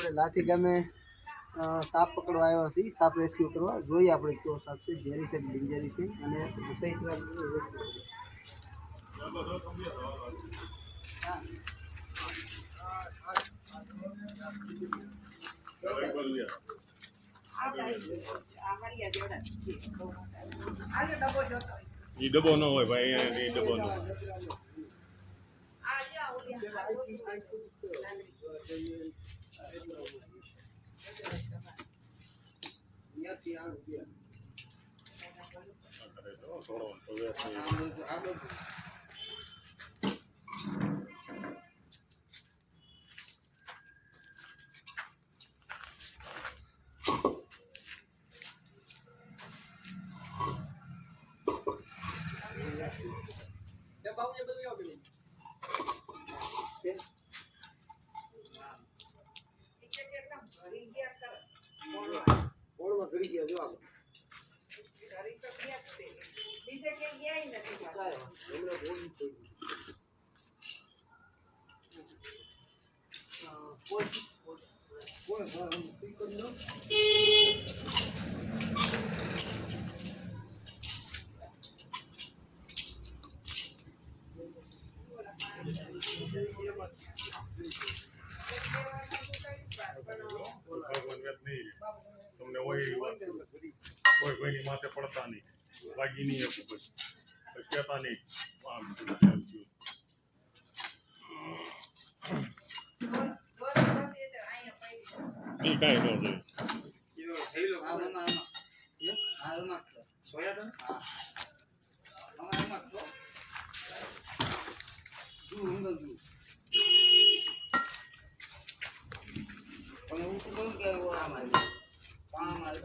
આપણે લાઠી ગામે સાપ પકડવા આવ્યા છીએ, સાપ રેસ્ક્યુ કરવા. જોઈએ આપણે કેવો સાપ છે, ઝેરી છે કે બિનઝેરી છે, અને સહી એ ડબ્બો ન હોય ભાઈ, એ ડબ્બો ન હોય. તમને કોઈ કોઈની માથે પડતા નહીં, વાગી નહીં પછી કહેતા નહીં આમ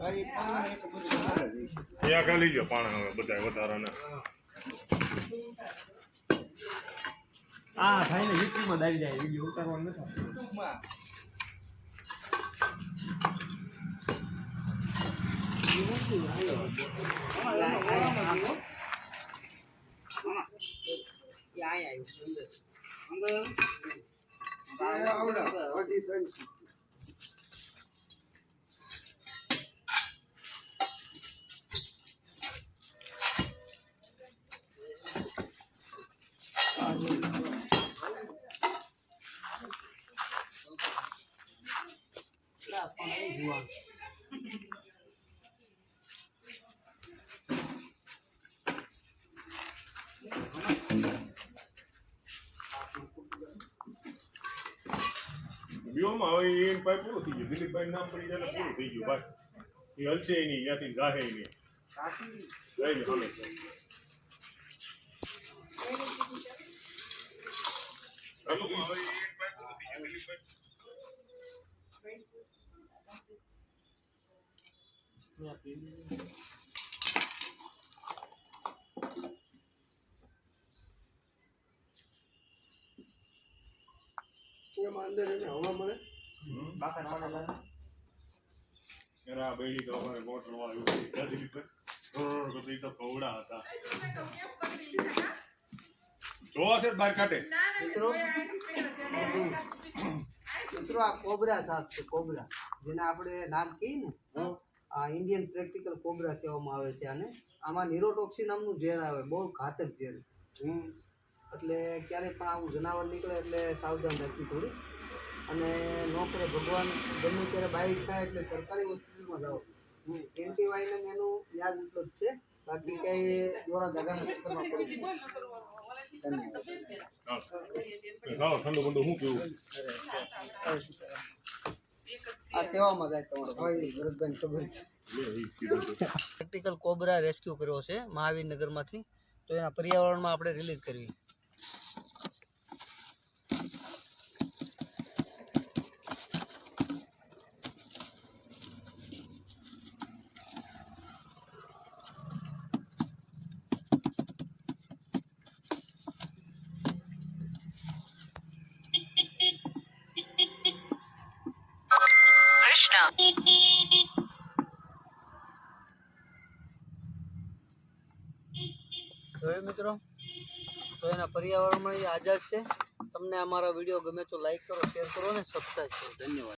કાંઈ ન ત્યાં ખાલી ગયો પાણા બધા વધારાના. હા ભાઈ ને યુટ્યુબમાં દાવી જાય, વિડીયો ઉતારવાનું નથી. વિડીયોમાં હવે એ ભાઈ પૂરું થઈ ગયું, દિલીપભાઈ નામ પડી જાય પૂરું થઈ ગયું ભાઈ. એ હલશે નહીં, ત્યાંથી જાહે નહીં. લઈ લે હાલો. અંદર હવા મળે એના બેડી તો અમારે ગોઠવા આવ્યું દિલીપભાઈ તો કવડા હતા. જોવા છે બહાર કાઢે મિત્રો. આ કોબરા સાપ છે, કોબરા જેને આપણે નાગ કહીએ ને, આ ઇન્ડિયન પ્રેક્ટિકલ કોબરા કહેવામાં આવે છે આને. આમાં નિરોટોક્સિન નામનું ઝેર આવે, બહુ ઘાતક ઝેર. એટલે ક્યારેય પણ આવું જનાવર નીકળે એટલે સાવધાન રાખવી થોડી. અને ન કરે ભગવાન, ગમે ત્યારે બાઇક થાય એટલે સરકારી હોસ્પિટલમાં જાઓ. એન્ટીવાયરલ એનું યાદ ઉપલબ્ધ છે, બાકી કંઈ દોરા ધગાના ચક્કરમાં પડી. ઠંડુ બંડુ શું કેવું આ સેવામાં જાય તમારો ભાઈ ભરતભાઈ ખબર છે. પ્રેક્ટિકલ કોબરા રેસ્ક્યુ કર્યો છે મહાવીરનગરમાંથી, તો એના પર્યાવરણમાં આપણે રિલીઝ કરવી. જોયું મિત્રો, તો એના પર્યાવરણમાં એ આઝાદ છે. તમને અમારા વિડીયો ગમે તો લાઈક કરો, શેર કરો અને સબસ્ક્રાઈબ કરો. ધન્યવાદ.